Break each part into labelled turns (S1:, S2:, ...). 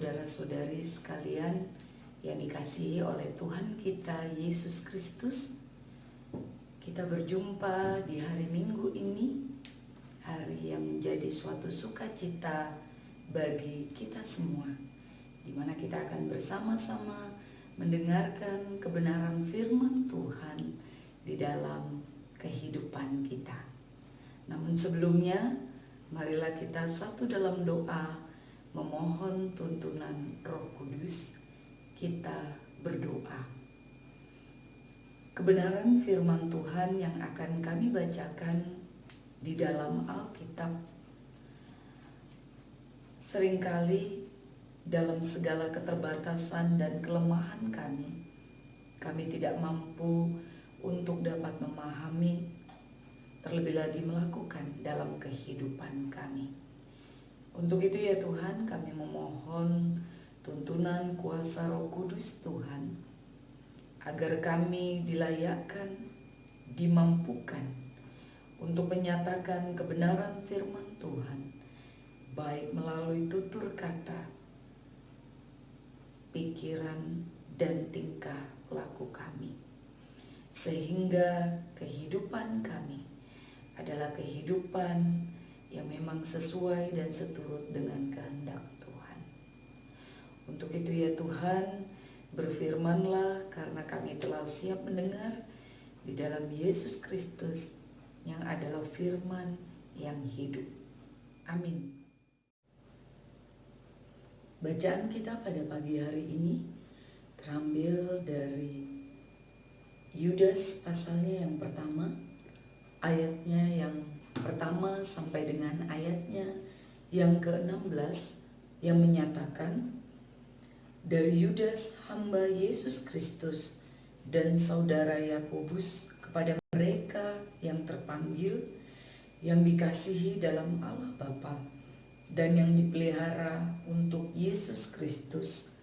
S1: saudara-saudari sekalian yang dikasihi oleh Tuhan kita Yesus Kristus. Kita berjumpa di hari Minggu ini, hari yang menjadi suatu sukacita bagi kita semua, di mana kita akan bersama-sama mendengarkan kebenaran firman Tuhan di dalam kehidupan kita. Namun sebelumnya, marilah kita satu dalam doa memohon tuntunan Roh Kudus. Kita berdoa. Kebenaran firman Tuhan yang akan kami bacakan di dalam Alkitab. Seringkali dalam segala keterbatasan dan kelemahan kami tidak mampu untuk dapat memahami, terlebih lagi melakukan dalam kehidupan kami. Untuk itu ya Tuhan, kami memohon tuntunan kuasa Roh Kudus Tuhan, agar kami dilayakkan, dimampukan untuk menyatakan kebenaran firman Tuhan, baik melalui tutur kata, pikiran, dan tingkah laku kami. Sehingga kehidupan kami adalah kehidupan yang memang sesuai dan seturut dengan kehendak Tuhan. Untuk itu ya Tuhan, berfirmanlah karena kami telah siap mendengar di dalam Yesus Kristus yang adalah firman yang hidup. Amin. Bacaan kita pada pagi hari ini terambil dari Yudas pasalnya yang pertama, ayatnya yang pertama sampai dengan ayatnya yang ke-16 yang menyatakan, dari Yudas hamba Yesus Kristus dan saudara Yakobus kepada mereka yang terpanggil, yang dikasihi dalam Allah Bapa dan yang dipelihara untuk Yesus Kristus,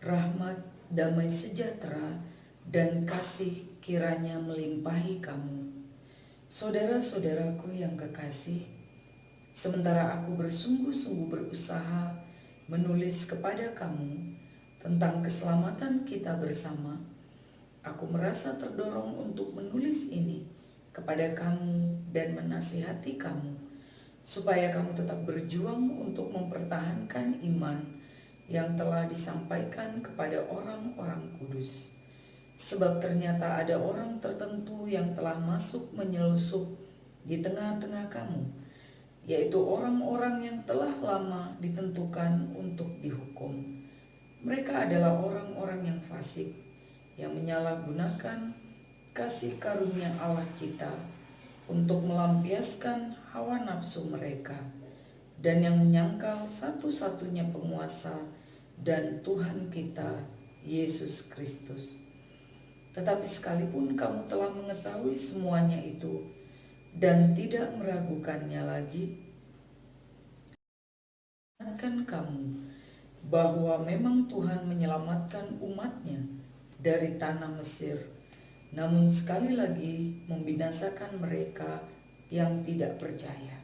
S1: rahmat, damai sejahtera, dan kasih kiranya melimpahi kamu. Saudara-saudaraku yang kekasih, sementara aku bersungguh-sungguh berusaha menulis kepada kamu tentang keselamatan kita bersama, aku merasa terdorong untuk menulis ini kepada kamu dan menasihati kamu, supaya kamu tetap berjuang untuk mempertahankan iman yang telah disampaikan kepada orang-orang kudus. Sebab ternyata ada orang tertentu yang telah masuk menyelusup di tengah-tengah kamu, yaitu orang-orang yang telah lama ditentukan untuk dihukum. Mereka adalah orang-orang yang fasik, yang menyalahgunakan kasih karunia Allah kita untuk melampiaskan hawa nafsu mereka, dan yang menyangkal satu-satunya penguasa dan Tuhan kita, Yesus Kristus. Tetapi sekalipun kamu telah mengetahui semuanya itu dan tidak meragukannya lagi, ingatkan kamu bahwa memang Tuhan menyelamatkan umatnya dari tanah Mesir, namun sekali lagi membinasakan mereka yang tidak percaya,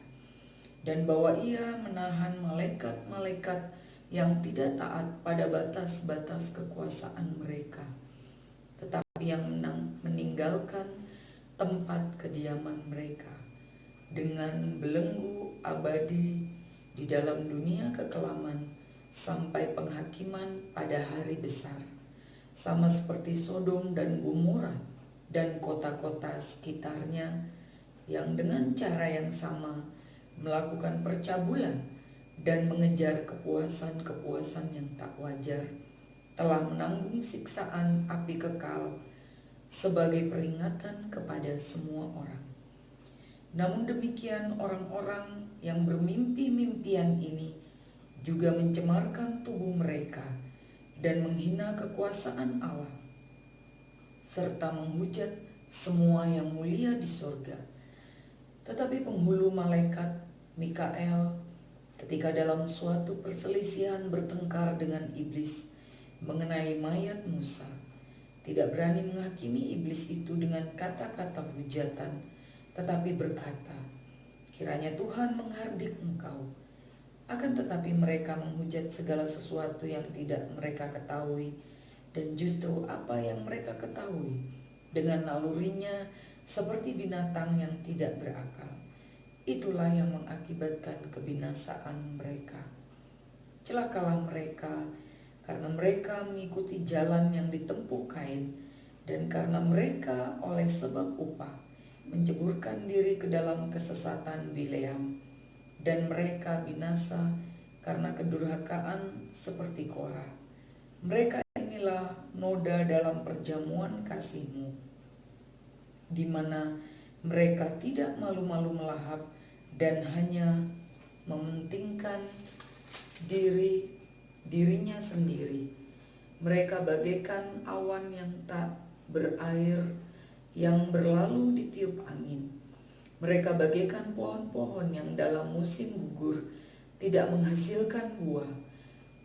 S1: dan bahwa Ia menahan malaikat-malaikat yang tidak taat pada batas-batas kekuasaan mereka, tetapi yang meninggalkan tempat kediaman mereka dengan belenggu abadi di dalam dunia kekelaman sampai penghakiman pada hari besar, sama seperti Sodom dan Gomora dan kota-kota sekitarnya yang dengan cara yang sama melakukan percabulan dan mengejar kepuasan-kepuasan yang tak wajar, telah menanggung siksaan api kekal sebagai peringatan kepada semua orang. Namun demikian orang-orang yang bermimpi-mimpian ini juga mencemarkan tubuh mereka dan menghina kekuasaan Allah, serta menghujat semua yang mulia di surga. Tetapi penghulu malaikat Mikael, ketika dalam suatu perselisihan bertengkar dengan iblis mengenai mayat Musa, tidak berani menghakimi iblis itu dengan kata-kata hujatan, tetapi berkata, kiranya Tuhan menghardik engkau, Akan tetapi mereka menghujat segala sesuatu yang tidak mereka ketahui, dan justru apa yang mereka ketahui dengan nalurinya seperti binatang yang tidak berakal. Itulah yang mengakibatkan kebinasaan mereka. Celakalah mereka, karena mereka mengikuti jalan yang ditempuh Kain, dan karena mereka oleh sebab upah menceburkan diri ke dalam kesesatan Bileam, dan mereka binasa karena kedurhakaan seperti Korah. Mereka inilah noda dalam perjamuan kasih-Mu, di mana mereka tidak malu-malu melahap dan hanya mementingkan dirinya sendiri. Mereka bagaikan awan yang tak berair yang berlalu ditiup angin. Mereka bagaikan pohon-pohon yang dalam musim gugur tidak menghasilkan buah,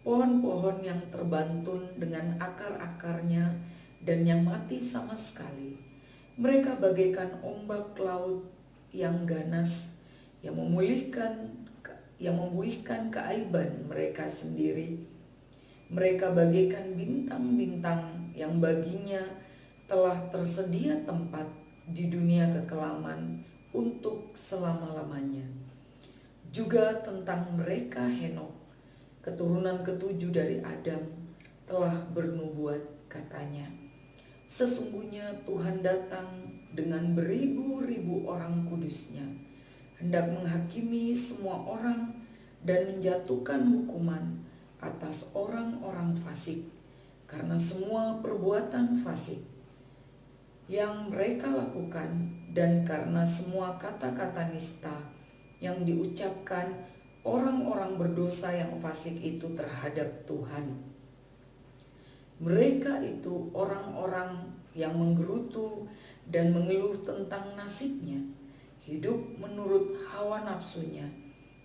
S1: pohon-pohon yang terbantun dengan akar-akarnya dan yang mati sama sekali. Mereka bagaikan ombak laut yang ganas, yang membuihkan keaiban mereka sendiri. Mereka bagaikan bintang-bintang yang baginya telah tersedia tempat di dunia kekelaman untuk selama-lamanya. Juga tentang mereka Henokh, keturunan ketujuh dari Adam, telah bernubuat, katanya, sesungguhnya Tuhan datang dengan beribu-ribu orang kudusnya, hendak menghakimi semua orang dan menjatuhkan hukuman atas orang-orang fasik, karena semua perbuatan fasik yang mereka lakukan dan karena semua kata-kata nista yang diucapkan orang-orang berdosa yang fasik itu terhadap Tuhan. Mereka itu orang-orang yang menggerutu dan mengeluh tentang nasibnya, hidup menurut hawa nafsunya,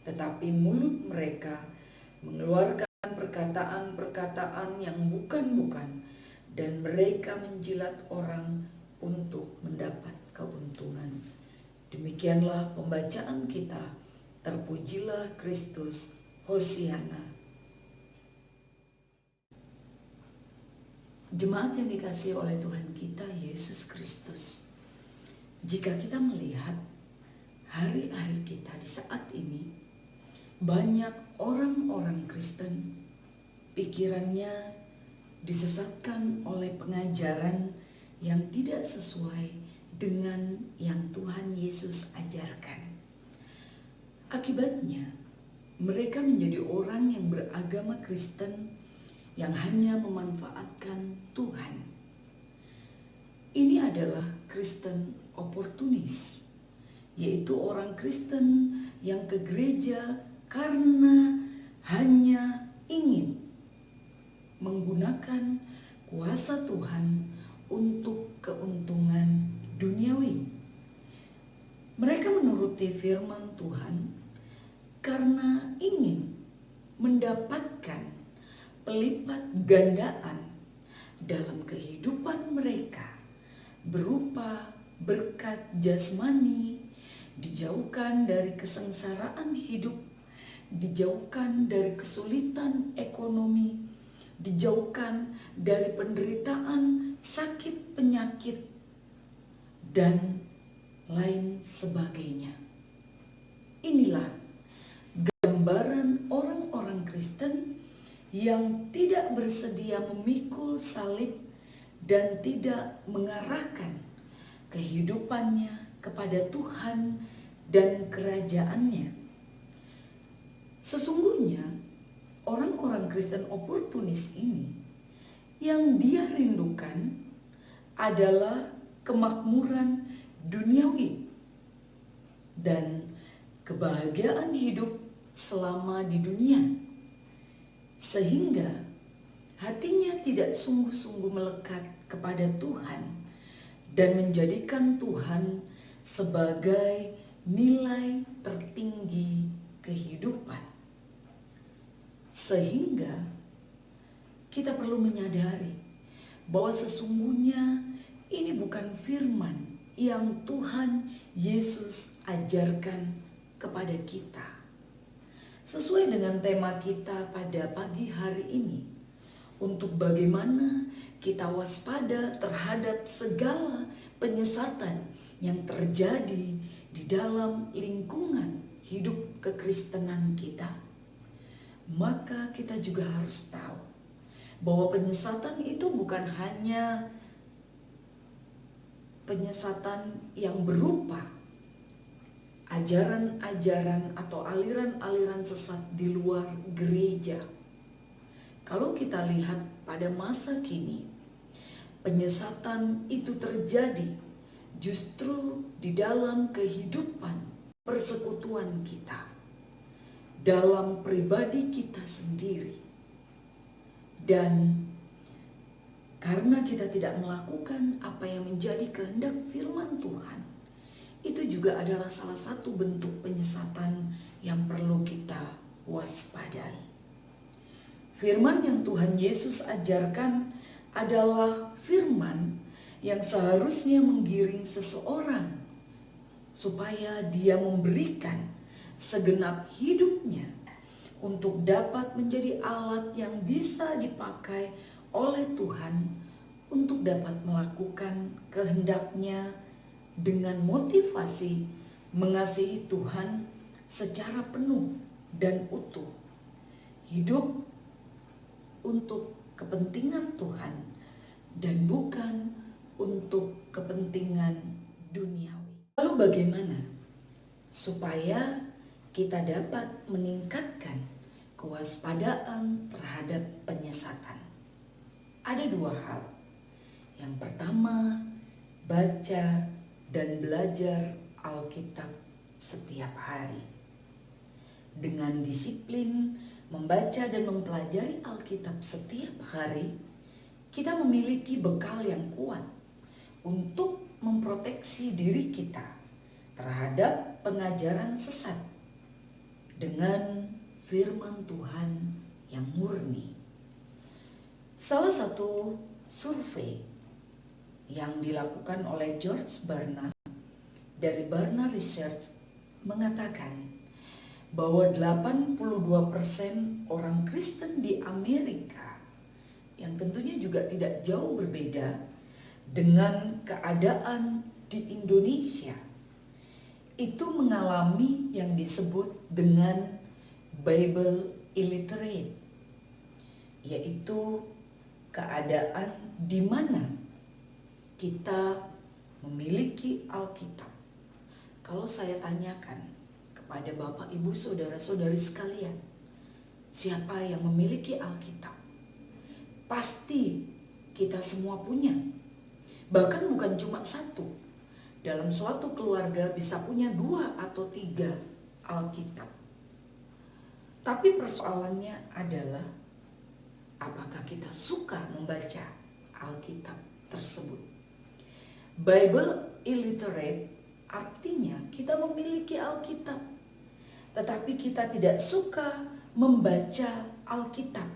S1: tetapi mulut mereka mengeluarkan perkataan-perkataan yang bukan-bukan, dan mereka menjilat orang untuk mendapat keuntungan. Demikianlah pembacaan kita. Terpujilah Kristus. Hosiana. Jemaat yang dikasihi oleh Tuhan kita Yesus Kristus, jika kita melihat hari-hari kita di saat ini, banyak orang-orang Kristen pikirannya disesatkan oleh pengajaran yang tidak sesuai dengan yang Tuhan Yesus ajarkan. Akibatnya, mereka menjadi orang yang beragama Kristen yang hanya memanfaatkan Tuhan. Ini adalah Kristen oportunis, yaitu orang Kristen yang ke gereja karena hanya ingin menggunakan kuasa Tuhan untuk keuntungan duniawi. Mereka menuruti firman Tuhan karena ingin mendapatkan pelipat gandaan dalam kehidupan mereka berupa berkat jasmani, dijauhkan dari kesengsaraan hidup, dijauhkan dari kesulitan ekonomi, dijauhkan dari penderitaan, sakit, penyakit, dan lain sebagainya. Inilah gambaran orang-orang Kristen yang tidak bersedia memikul salib dan tidak mengarahkan kehidupannya kepada Tuhan dan kerajaannya. Sesungguhnya orang-orang Kristen oportunis ini yang dia rindukan adalah kemakmuran duniawi dan kebahagiaan hidup selama di dunia, sehingga hatinya tidak sungguh-sungguh melekat kepada Tuhan dan menjadikan Tuhan sebagai nilai tertinggi kehidupan. Sehingga kita perlu menyadari bahwa sesungguhnya ini bukan firman yang Tuhan Yesus ajarkan kepada kita. sesuai dengan tema kita pada pagi hari ini, untuk bagaimana kita waspada terhadap segala penyesatan yang terjadi di dalam lingkungan hidup kekristenan kita. Maka kita juga harus tahu bahwa penyesatan itu bukan hanya penyesatan yang berupa ajaran-ajaran atau aliran-aliran sesat di luar gereja. Kalau kita lihat pada masa kini, penyesatan itu terjadi justru di dalam kehidupan persekutuan kita, dalam pribadi kita sendiri. Dan karena kita tidak melakukan apa yang menjadi kehendak firman Tuhan, itu juga adalah salah satu bentuk penyesatan yang perlu kita waspadai. Firman yang Tuhan Yesus ajarkan adalah firman yang seharusnya menggiring seseorang supaya dia memberikan segenap hidupnya untuk dapat menjadi alat yang bisa dipakai oleh Tuhan untuk dapat melakukan kehendaknya dengan motivasi mengasihi Tuhan secara penuh dan utuh. Hidup untuk kepentingan Tuhan dan bukan untuk kepentingan duniawi. Lalu bagaimana supaya kita dapat meningkatkan kewaspadaan terhadap penyesatan? Ada dua hal. Yang pertama, baca dan belajar Alkitab setiap hari. Dengan disiplin membaca dan mempelajari Alkitab setiap hari, kita memiliki bekal yang kuat untuk memproteksi diri kita terhadap pengajaran sesat dengan firman Tuhan yang murni. Salah satu survei yang dilakukan oleh George Barna dari Barna Research mengatakan bahwa 82% orang Kristen di Amerika, yang tentunya juga tidak jauh berbeda dengan keadaan di Indonesia, itu mengalami yang disebut dengan Bible illiterate, yaitu keadaan di mana kita memiliki Alkitab. Kalau saya tanyakan kepada Bapak, Ibu, Saudara-saudari sekalian, siapa yang memiliki Alkitab? Pasti kita semua punya. Bahkan bukan cuma satu. Dalam suatu keluarga bisa punya 2 atau 3 Alkitab. Tapi persoalannya adalah apakah kita suka membaca Alkitab tersebut? Bible illiterate artinya kita memiliki Alkitab, tetapi kita tidak suka membaca Alkitab.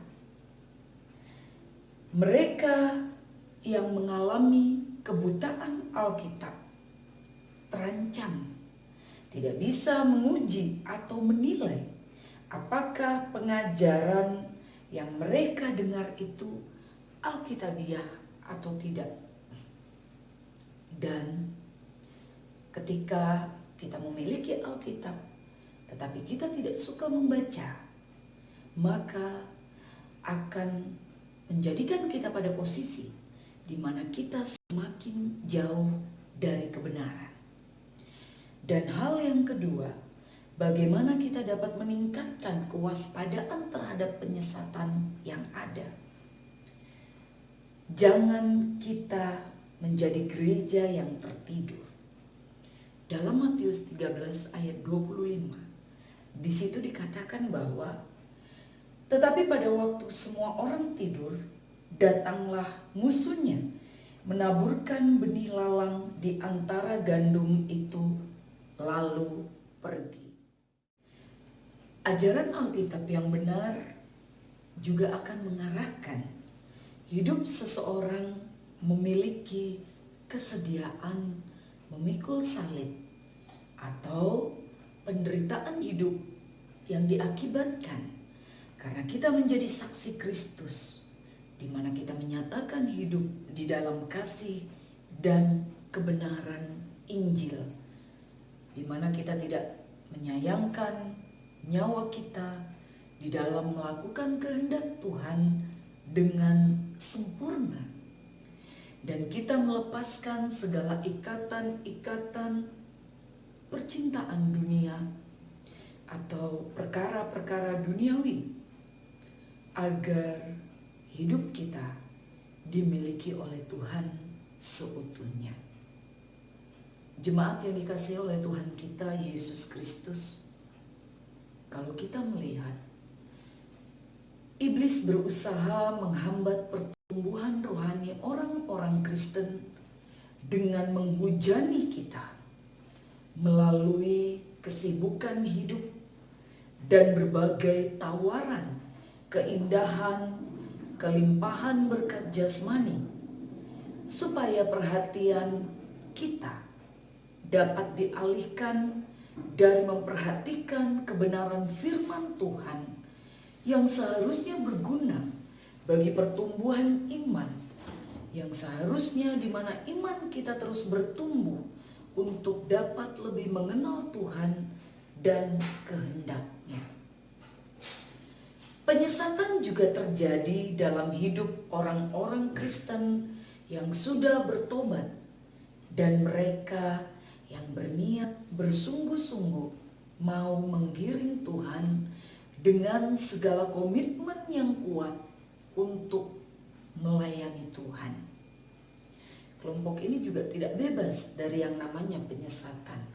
S1: Mereka yang mengalami kebutaan Alkitab terancam tidak bisa menguji atau menilai apakah pengajaran yang mereka dengar itu Alkitabiah atau tidak. Dan ketika kita memiliki Alkitab tetapi kita tidak suka membaca, maka akan menjadikan kita pada posisi di mana kita semakin jauh dari kebenaran. Dan hal yang kedua, bagaimana kita dapat meningkatkan kewaspadaan terhadap penyesatan yang ada. Jangan kita menjadi gereja yang tertidur. Dalam Matius 13 ayat 25, di situ dikatakan bahwa tetapi pada waktu semua orang tidur, datanglah musuhnya menaburkan benih lalang di antara gandum itu, lalu pergi. Ajaran Alkitab yang benar juga akan mengarahkan hidup seseorang memiliki kesediaan memikul salib atau penderitaan hidup yang diakibatkan karena kita menjadi saksi Kristus, di mana kita menyatakan hidup di dalam kasih dan kebenaran Injil, di mana kita tidak menyayangkan nyawa kita di dalam melakukan kehendak Tuhan dengan sempurna, dan kita melepaskan segala ikatan-ikatan percintaan dunia atau perkara-perkara duniawi, agar hidup kita dimiliki oleh Tuhan seutuhnya. Jemaat yang dikasihi oleh Tuhan kita Yesus Kristus, kalau kita melihat iblis berusaha menghambat pertumbuhan rohani orang-orang Kristen dengan menghujani kita melalui kesibukan hidup dan berbagai tawaran keindahan, kelimpahan berkat jasmani, supaya perhatian kita dapat dialihkan dari memperhatikan kebenaran firman Tuhan yang seharusnya berguna bagi pertumbuhan iman, yang seharusnya di mana iman kita terus bertumbuh untuk dapat lebih mengenal Tuhan dan kehendak-Nya. Penyesatan juga terjadi dalam hidup orang-orang Kristen yang sudah bertobat dan mereka yang berniat bersungguh-sungguh mau menggiring Tuhan dengan segala komitmen yang kuat untuk melayani Tuhan. Kelompok ini juga tidak bebas dari yang namanya penyesatan.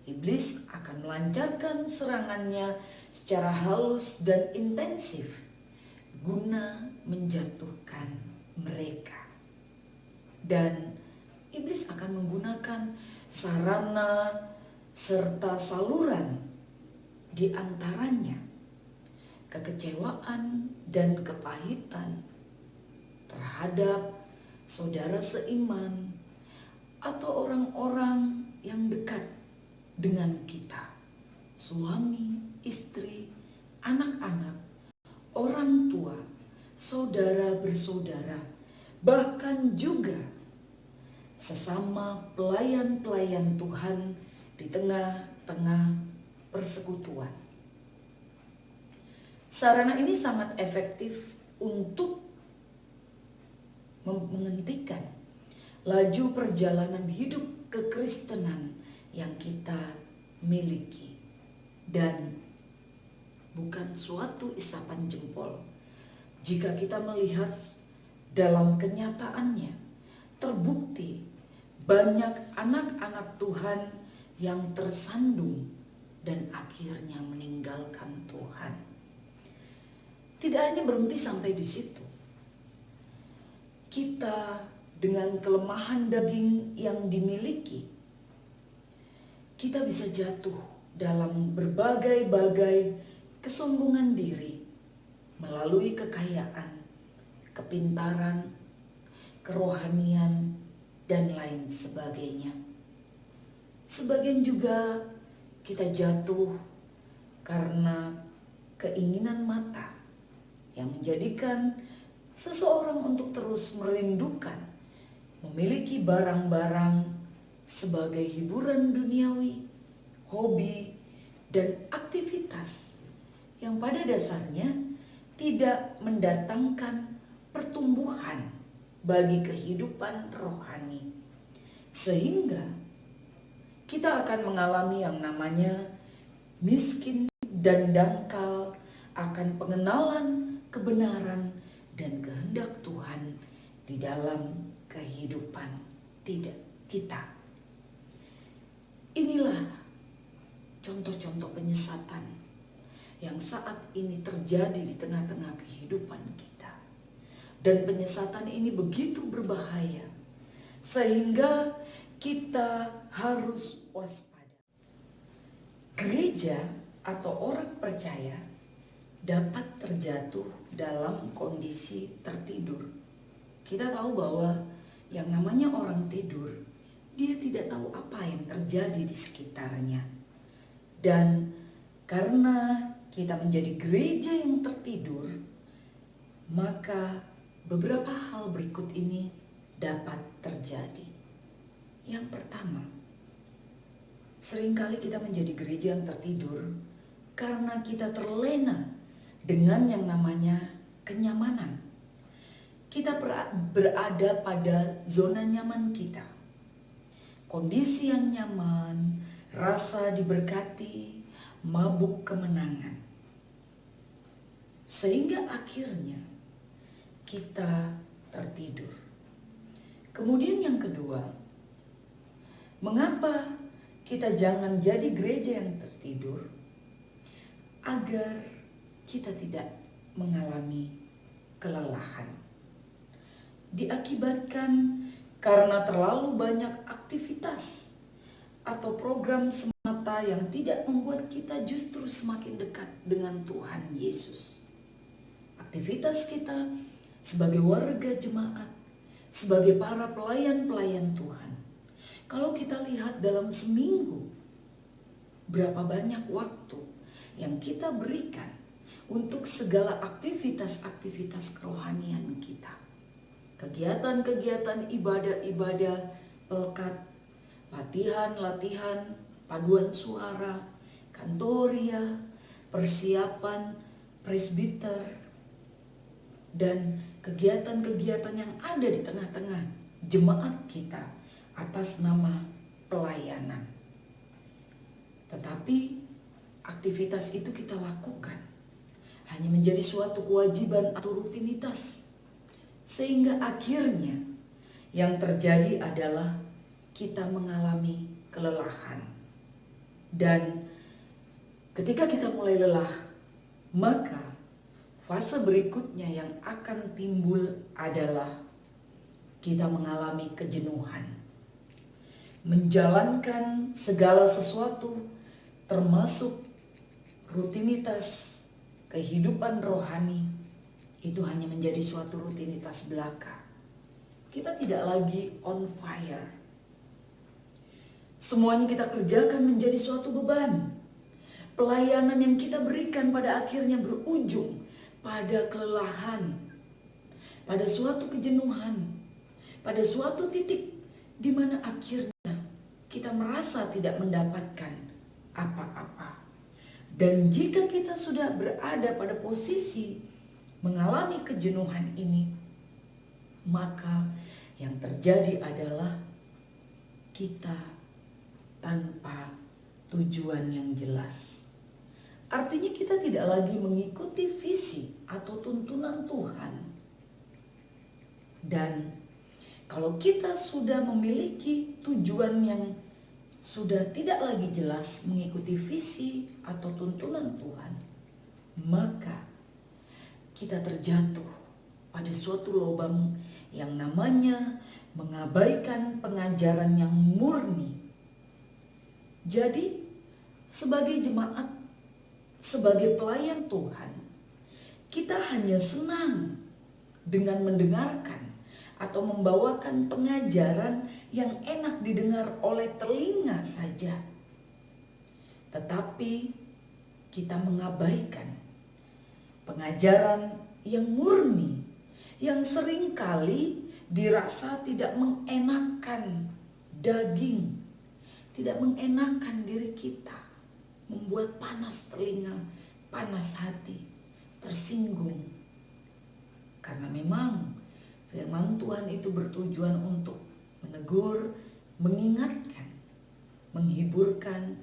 S1: Iblis akan melancarkan serangannya secara halus dan intensif guna menjatuhkan mereka. Dan iblis akan menggunakan sarana serta saluran, di antaranya kekecewaan dan kepahitan terhadap saudara seiman atau orang-orang yang dekat dengan kita, suami, istri, anak-anak, orang tua, saudara bersaudara, bahkan juga sesama pelayan-pelayan Tuhan di tengah-tengah persekutuan. Sarana ini sangat efektif untuk menghentikan laju perjalanan hidup kekristenan yang kita miliki, dan bukan suatu isapan jempol jika kita melihat dalam kenyataannya terbukti banyak anak-anak Tuhan yang tersandung dan akhirnya meninggalkan Tuhan. Tidak hanya berhenti sampai di situ, kita dengan kelemahan daging yang dimiliki, kita bisa jatuh dalam berbagai-bagai kesombongan diri melalui kekayaan, kepintaran, kerohanian, dan lain sebagainya. Sebagian juga kita jatuh karena keinginan mata yang menjadikan seseorang untuk terus merindukan memiliki barang-barang sebagai hiburan duniawi, hobi, dan aktivitas yang pada dasarnya tidak mendatangkan pertumbuhan bagi kehidupan rohani, sehingga kita akan mengalami yang namanya miskin dan dangkal akan pengenalan kebenaran dan kehendak Tuhan di dalam kehidupan kita. Inilah contoh-contoh penyesatan yang saat ini terjadi di tengah-tengah kehidupan kita. Dan penyesatan ini begitu berbahaya sehingga kita harus waspada. Gereja atau orang percaya dapat terjatuh dalam kondisi tertidur. Kita tahu bahwa yang namanya orang tidur, dia tidak tahu apa yang terjadi di sekitarnya. Dan Karena kita menjadi gereja yang tertidur, maka beberapa hal berikut ini dapat terjadi. Yang pertama, seringkali kita menjadi gereja yang tertidur karena kita terlena dengan yang namanya kenyamanan. Kita berada pada zona nyaman kita. Kondisi yang nyaman, rasa diberkati, mabuk kemenangan. Sehingga akhirnya kita tertidur. Kemudian yang kedua, mengapa kita jangan jadi gereja yang tertidur? Agar kita tidak mengalami kelelahan. Diakibatkan karena terlalu banyak aktivitas atau program semata yang tidak membuat kita justru semakin dekat dengan Tuhan Yesus. Aktivitas kita sebagai warga jemaat, sebagai para pelayan-pelayan Tuhan. Kalau kita lihat dalam seminggu, berapa banyak waktu yang kita berikan untuk segala aktivitas-aktivitas kerohanian kita. Kegiatan-kegiatan ibadah-ibadah, pelkat, latihan-latihan, paduan suara, kantoria, persiapan presbiter, dan kegiatan-kegiatan yang ada di tengah-tengah jemaat kita atas nama pelayanan. Tetapi aktivitas itu kita lakukan hanya menjadi suatu kewajiban atau rutinitas, sehingga akhirnya yang terjadi adalah kita mengalami kelelahan. Dan ketika kita mulai lelah, maka fase berikutnya yang akan timbul adalah kita mengalami kejenuhan. Menjalankan segala sesuatu termasuk rutinitas kehidupan rohani itu hanya menjadi suatu rutinitas belaka. Kita tidak lagi on fire. Semuanya kita kerjakan menjadi suatu beban. Pelayanan yang kita berikan pada akhirnya berujung pada kelelahan, pada suatu kejenuhan, pada suatu titik di mana akhirnya kita merasa tidak mendapatkan apa-apa. Dan jika kita sudah berada pada posisi mengalami kejenuhan ini, maka yang terjadi adalah kita tanpa tujuan yang jelas. Artinya kita tidak lagi mengikuti visi atau tuntunan Tuhan. Dan kalau kita sudah memiliki tujuan yang sudah tidak lagi jelas mengikuti visi atau tuntunan Tuhan, maka kita terjatuh pada suatu lubang yang namanya mengabaikan pengajaran yang murni. Jadi, sebagai jemaat, sebagai pelayan Tuhan, kita hanya senang dengan mendengarkan atau membawakan pengajaran yang enak didengar oleh telinga saja. Tetapi kita mengabaikan pengajaran yang murni, yang seringkali dirasa tidak mengenakan daging, tidak mengenakan diri kita, membuat panas telinga, panas hati, tersinggung. Karena memang firman Tuhan itu bertujuan untuk menegur, mengingatkan, menghiburkan,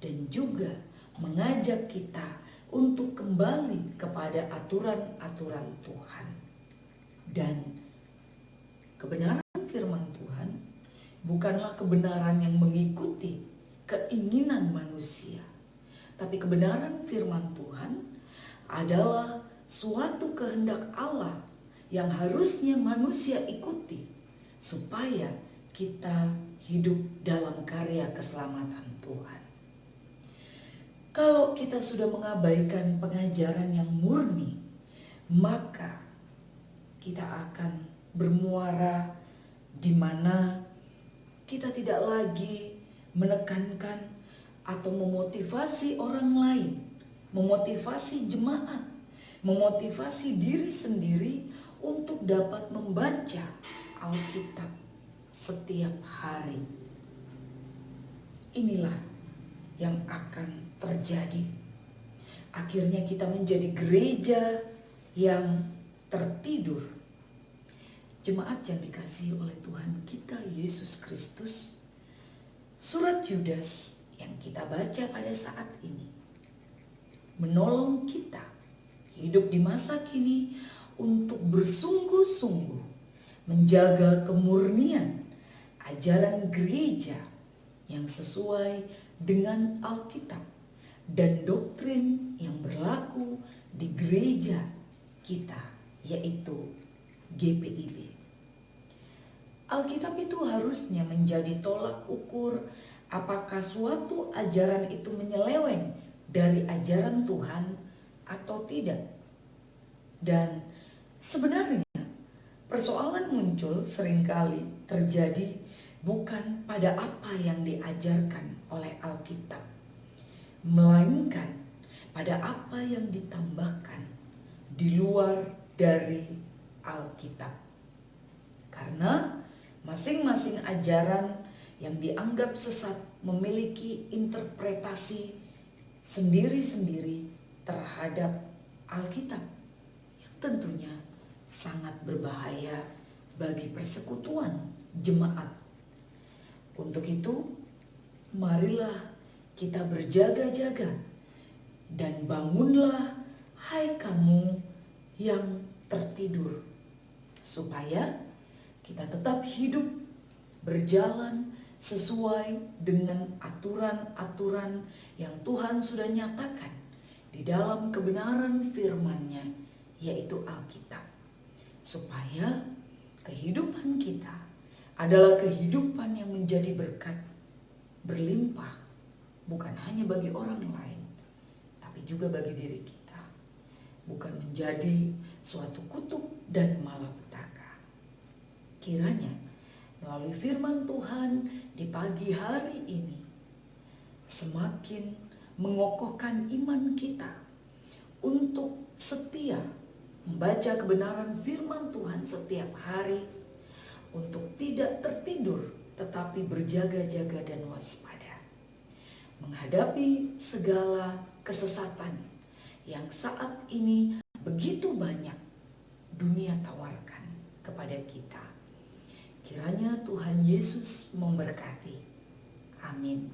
S1: dan juga mengajak kita untuk kembali kepada aturan-aturan Tuhan. Dan kebenaran firman Tuhan bukanlah kebenaran yang mengikuti keinginan manusia, tapi kebenaran firman Tuhan adalah suatu kehendak Allah yang harusnya manusia ikuti supaya kita hidup dalam karya keselamatan Tuhan. Kalau kita sudah mengabaikan pengajaran yang murni, maka kita akan bermuara di mana kita tidak lagi menekankan atau memotivasi orang lain memotivasi jemaat, memotivasi diri sendiri untuk dapat membaca Alkitab setiap hari. Inilah yang akan terjadi. Akhirnya kita menjadi gereja yang tertidur. Jemaat yang dikasihi oleh Tuhan kita Yesus Kristus, surat Yudas yang kita baca pada saat ini menolong kita hidup di masa kini untuk bersungguh-sungguh menjaga kemurnian ajaran gereja yang sesuai dengan Alkitab dan doktrin yang berlaku di gereja kita, yaitu GPIB. Alkitab itu harusnya menjadi tolak ukur apakah suatu ajaran itu menyeleweng dari ajaran Tuhan atau tidak. Dan sebenarnya persoalan muncul seringkali terjadi bukan pada apa yang diajarkan oleh Alkitab, melainkan pada apa yang ditambahkan di luar dari Alkitab. Karena masing-masing ajaran yang dianggap sesat memiliki interpretasi sendiri-sendiri terhadap Alkitab yang tentunya sangat berbahaya bagi persekutuan jemaat. Untuk itu, marilah kita berjaga-jaga dan bangunlah, hai kamu yang tertidur, supaya kita tetap hidup berjalan sesuai dengan aturan-aturan yang Tuhan sudah nyatakan di dalam kebenaran firman-Nya, yaitu Alkitab. Supaya kehidupan kita adalah kehidupan yang menjadi berkat, berlimpah, bukan hanya bagi orang lain, tapi juga bagi diri kita. Bukan menjadi suatu kutuk dan malapetaka. Kiranya melalui firman Tuhan di pagi hari ini semakin mengokohkan iman kita untuk setia membaca kebenaran firman Tuhan setiap hari, untuk tidak tertidur tetapi berjaga-jaga dan waspada menghadapi segala kesesatan yang saat ini begitu banyak dunia tawarkan kepada kita. Kiranya Tuhan Yesus memberkati. Amin.